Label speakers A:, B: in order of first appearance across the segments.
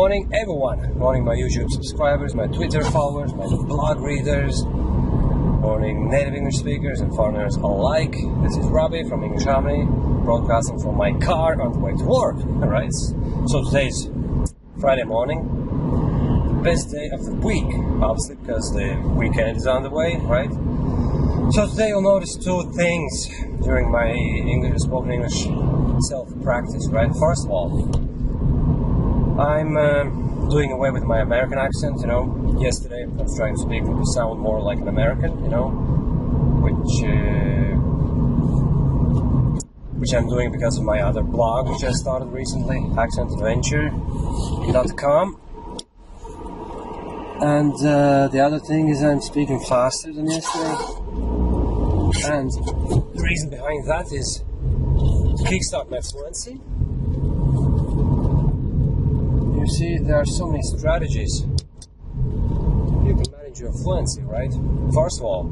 A: morning, everyone. Good morning, my YouTube subscribers, my Twitter followers, my blog readers. Good morning, native English speakers and foreigners alike. This is Robbie from English Harmony, broadcasting from my car on the way to work. Alright, so today's Friday morning, best day of the week, obviously, because the weekend is on the way, right? So today you'll notice two things during my spoken English self-practice, right? First of all, I'm doing away with my American accent, Yesterday I was trying to speak to sound more like an American, which I'm doing because of my other blog, which I started recently, accentadventure.com. And the other thing is I'm speaking faster than yesterday. And the reason behind that is to kickstart my fluency. You see, there are so many strategies you can manage your fluency, right? First of all,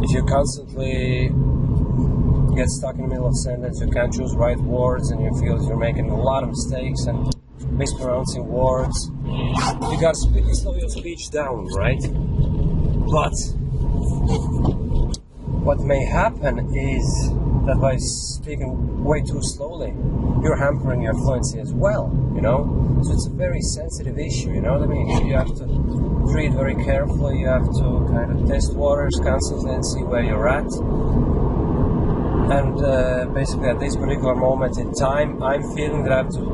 A: if you constantly get stuck in the middle of a sentence, you can't choose right words, and you feel you're making a lot of mistakes and mispronouncing words, you gotta slow your speech down, right? But what may happen is that by speaking way too slowly, you're hampering your fluency as well, So it's a very sensitive issue, you know what I mean? You have to treat it very carefully, you have to kind of test waters constantly and see where you're at. And basically at this particular moment in time, I'm feeling that I have to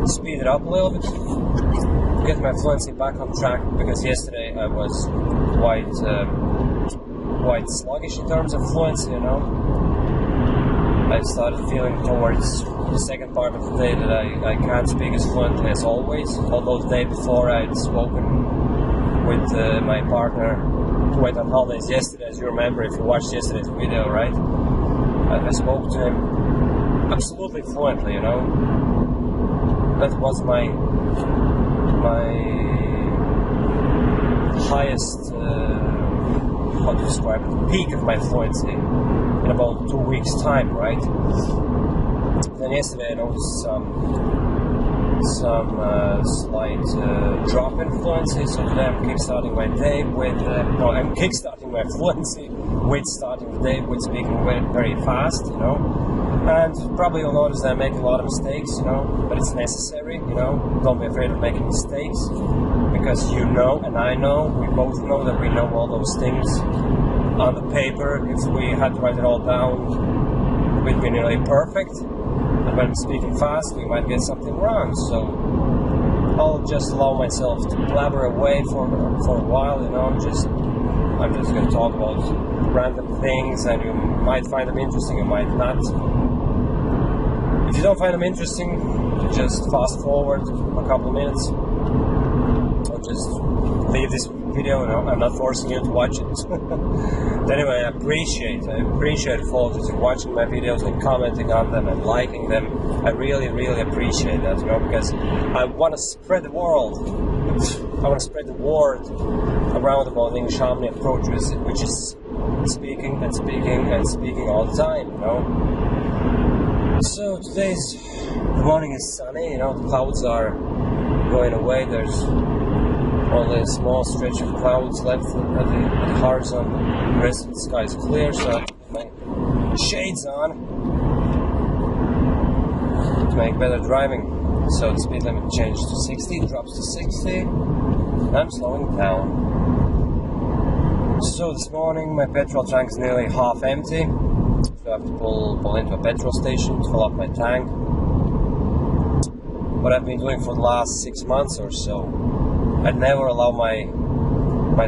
A: speed it up a little bit to get my fluency back on track, because yesterday I was quite sluggish in terms of fluency, I started feeling towards the second part of the day that I can't speak as fluently as always, although the day before I had spoken with my partner who went on holidays yesterday, as you remember if you watched yesterday's video, right? I spoke to him absolutely fluently, That was my highest, how to describe it, peak of my fluency in about 2 weeks' time, right? Then yesterday I noticed some slight drop in fluency, so today I'm kickstarting my day with, I'm kickstarting my fluency with starting the day with speaking very fast, And probably you'll notice that I make a lot of mistakes, but it's necessary, Don't be afraid of making mistakes, because and I know, we both know that we know all those things on the paper. If we had to write it all down, we'd be nearly perfect. And when speaking fast, we might get something wrong. So I'll just allow myself to blabber away for a while, I'm just going to talk about random things, and you might find them interesting, you might not. If you don't find them interesting, just fast forward a couple of minutes, or just leave this video. I'm not forcing you to watch it. But anyway, I appreciate folks that are watching my videos and commenting on them and liking them. I really, really appreciate that, because I want to spread the world. I want to spread the word around about the English Harmony approach, which is speaking and speaking and speaking all the time, So the morning is sunny, the clouds are going away. There's only a small stretch of clouds left at the horizon. The rest of the sky is clear, so I put my shades on to make better driving. So the speed limit changed to 60, drops to 60, and I'm slowing down. So this morning my petrol tank is nearly half empty, so I have to pull into a petrol station to fill up my tank. What I've been doing for the last 6 months or so, I'd never allow my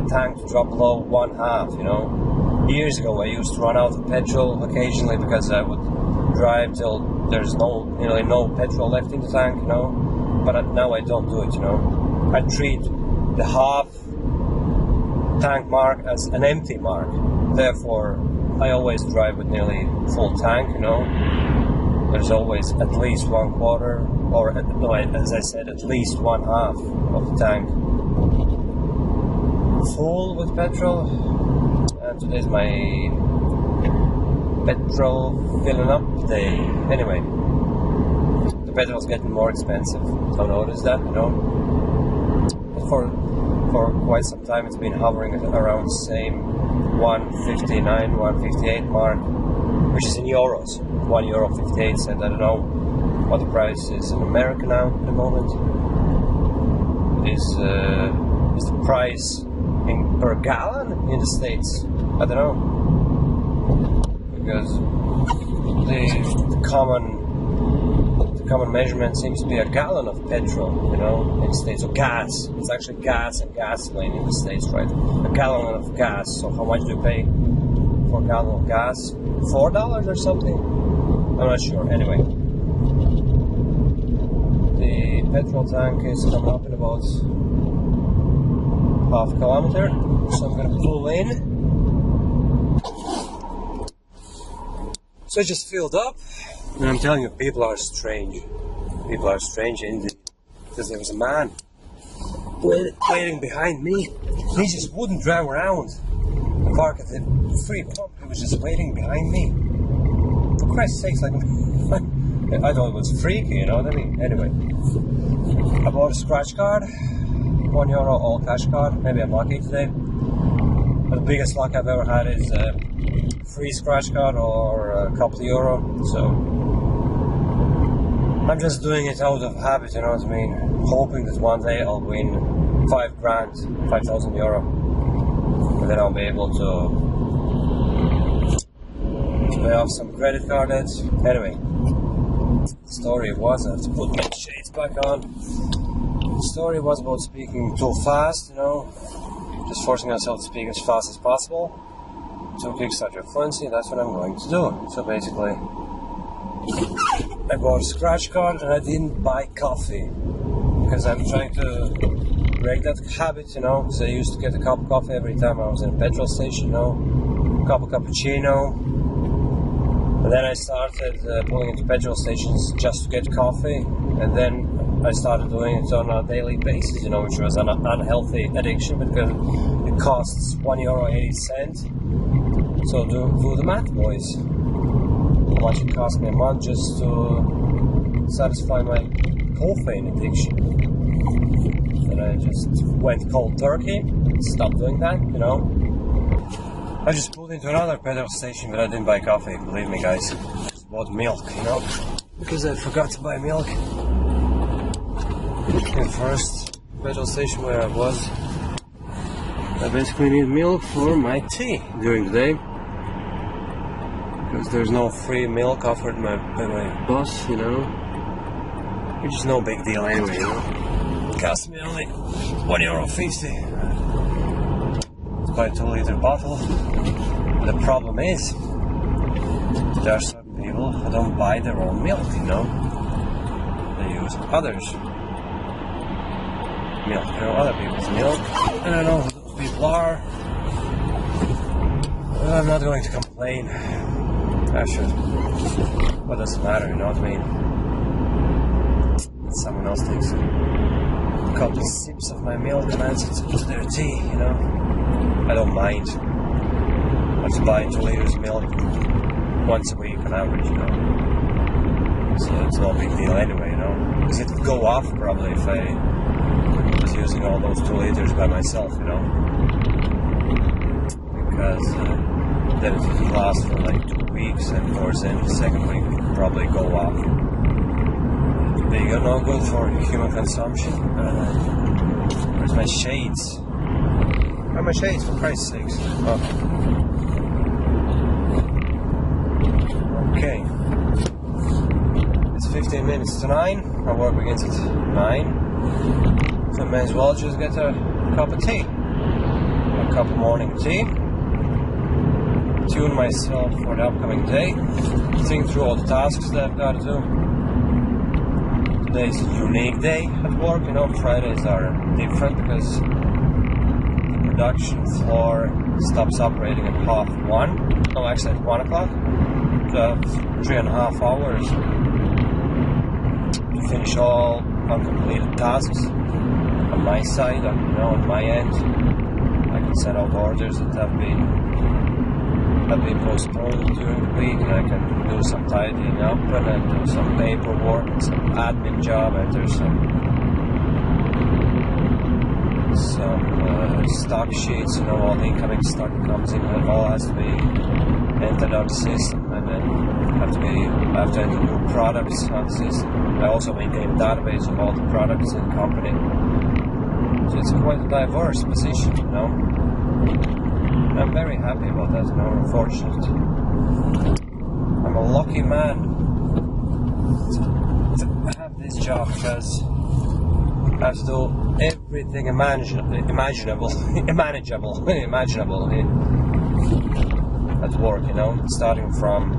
A: tank to drop below 1/2, Years ago I used to run out of petrol occasionally because I would drive till there's nearly no petrol left in the tank, But now I don't do it, I treat the half tank mark as an empty mark. Therefore, I always drive with nearly full tank, There's always at least 1/4, or as I said, at least 1/2 of the tank full with petrol. And today's my petrol filling up day. Anyway, the petrol's getting more expensive. So notice that, you know. But for quite some time it's been hovering at around the same 159, 158 mark, which is in euros, €1.58. I don't know what the price is in America now at the moment. Is the price per gallon in the States? I don't know, because the common measurement seems to be a gallon of petrol, you know, in the States, or gas. It's actually gas and gasoline in the States, right? A gallon of gas. So how much do you pay for a gallon of gas? $4 or something? I'm not sure. Anyway, the petrol tank is coming up in about half a kilometer, so I'm gonna pull in. So it just filled up, and I'm telling you, people are strange. People are strange indeed. Because there was a man waiting behind me. He just wouldn't drive around and park at the free pump. He was just waiting behind me. For Christ's sakes, like, I thought it was freaky, you know what I mean? Anyway, I bought a scratch card, €1 all cash card. Maybe I'm lucky today. But the biggest luck I've ever had is a free scratch card or a couple of euro. So I'm just doing it out of habit, you know what I mean? Hoping that one day I'll win 5 grand, 5,000 euro, and then I'll be able to pay off some credit card debts. Anyway, the story was, I have to put my shades back on. The story was about speaking too fast, you know, just forcing myself to speak as fast as possible to kickstart your fluency. That's what I'm going to do. So basically, I bought a scratch card and I didn't buy coffee because I'm trying to break that habit, you know, because I used to get a cup of coffee every time I was in a petrol station, you know, a cup of cappuccino. And then I started pulling into petrol stations just to get coffee, and then I started doing it on a daily basis, you know, which was an unhealthy addiction because it costs €1.80. So do the math, boys. How much it cost me a month just to satisfy my caffeine addiction. And I just went cold turkey, stopped doing that, you know. I just pulled into another petrol station, but I didn't buy coffee, believe me guys. I just bought milk, you know, because I forgot to buy milk. The first petrol station where I was, I basically need milk for my tea during the day. Because there's no free milk offered by my boss, you know. Which is no big deal anyway, you know. It cost me only €1.50. Buy a 2-liter bottle. The problem is, there are certain people who don't buy their own milk, you know. They use others' milk, you know, other people's milk. I don't know who those people are. But I'm not going to complain. I should. What does it matter, you know what I mean? Someone else takes a couple of sips of my milk and adds it to their tea, you know. I don't mind. I have to buy 2 liters of milk once a week on average, you know. So it's no big deal anyway, you know. Because it would go off probably if I was using all those 2 liters by myself, you know. Because then it would last for like 2 weeks, and towards the end of the second week it would probably go off. They are no good for human consumption. Where's my shades? Where are my shades, for Christ's sakes? Oh. Okay. It's 15 minutes to 9. My work begins at 9. So I may as well just get a cup of tea. A cup of morning tea. Tune myself for the upcoming day. Think through all the tasks that I've got to do. Today's a unique day at work, you know. Fridays are different because the production floor stops operating at 1:30. No, actually at 1 o'clock. So I have 3.5 hours to finish all uncompleted tasks on my side, you know, on my end. I can send out orders that have been have been postponed during the week, and I can do some tidying up and then do some paperwork and some admin job, and there's some stock sheets, all the incoming stock comes in, and it all has to be entered on the system, and then I have to enter new products on the system. I also maintain a database of all the products in the company. So it's quite a diverse position, I'm very happy about that, I'm fortunate. I'm a lucky man to have this job, because I have to do everything imaginable at work, starting from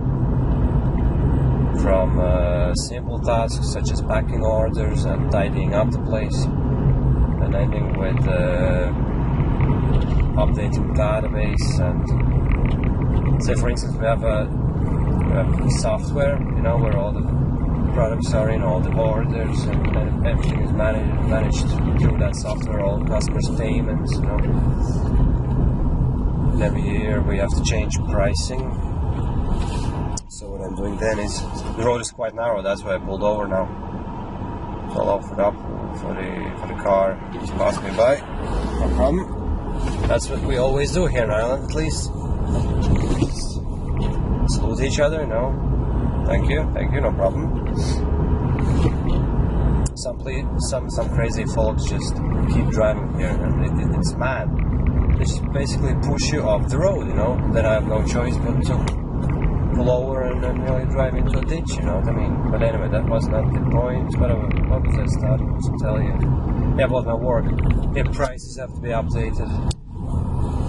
A: simple tasks such as packing orders and tidying up the place, and ending with updating the database. And say, for instance, we have software, where all the products are in, all the orders, and everything is managed through that software, all customers' payments, And every year we have to change pricing. So what I'm doing then is, the road is quite narrow, that's why I pulled over now. So I'll offer it up for the car to pass me by. No problem. That's what we always do here in Ireland, at least. Salute each other, Thank you, no problem. Some crazy folks just keep driving here, and it's mad. They just basically push you off the road, and then I have no choice but to pull over and then drive into a ditch, you know what I mean? But anyway, that was not the point. What was I starting to tell you? Yeah, about my work. Yeah, prices have to be updated,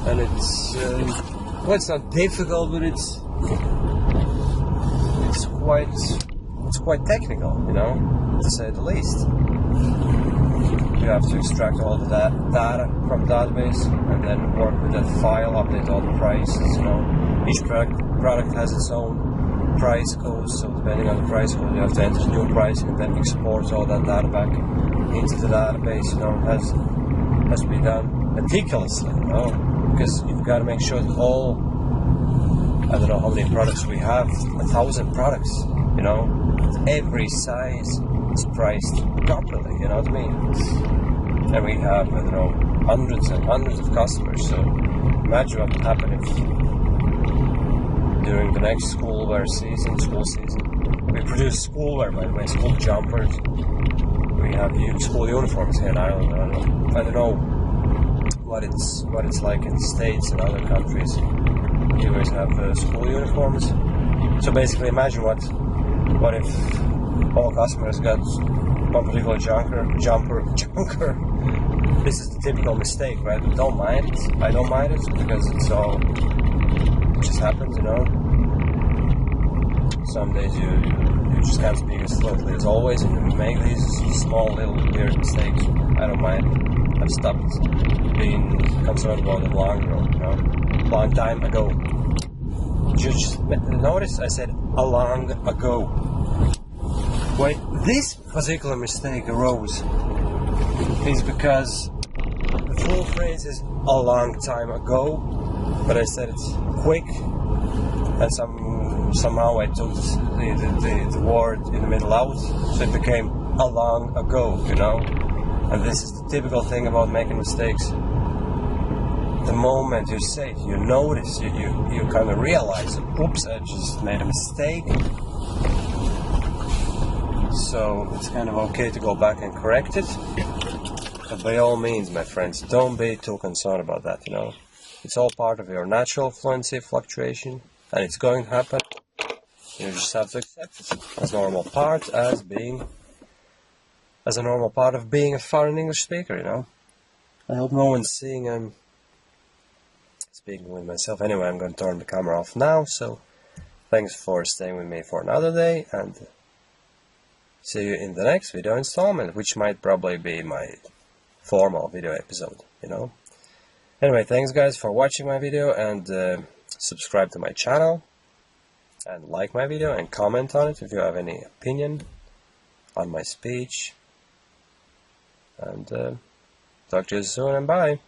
A: and it's not difficult, but it's quite technical, to say the least. You have to extract all the data from the database and then work with that file, update all the prices, Each product has its own price code, so depending on the price code you have to enter new pricing and then export all that data back into the database, It has to be done meticulously, because you've got to make sure that all, I don't know how many products we have, 1,000 products, every size is priced properly, you know what I mean? And we have, I don't know, hundreds and hundreds of customers, so imagine what would happen if during the next school season, we produce schoolwear, by the way, school jumpers, we have school uniforms here in Ireland. I don't know what it's like in the States and other countries. You guys have school uniforms. So basically, imagine what if all customers got one particular jumper. This is the typical mistake, right? But don't mind it. I don't mind it because it just happens, Some days you just can't speak as fluently as always, and you make these small little weird mistakes. I don't mind. I've stopped being concerned about it long time ago. You just notice I said a long ago. Why this particular mistake arose is because the full phrase is a long time ago, but I said it's quick, and somehow I took the word in the middle out, so it became a long ago, And this is the typical thing about making mistakes. The moment you say it, you notice, you kind of realize, oops, I just made a mistake. So it's kind of okay to go back and correct it. But by all means, my friends, don't be too concerned about that, It's all part of your natural fluency fluctuation, and it's going to happen. You just have to accept it as a normal part of being a foreign English speaker, I hope no one's seeing I'm speaking with myself. Anyway, I'm going to turn the camera off now, so thanks for staying with me for another day, and see you in the next video installment, which might probably be my formal video episode, Anyway, thanks guys for watching my video, and subscribe to my channel, and like my video, and comment on it if you have any opinion on my speech. And talk to you soon, and bye!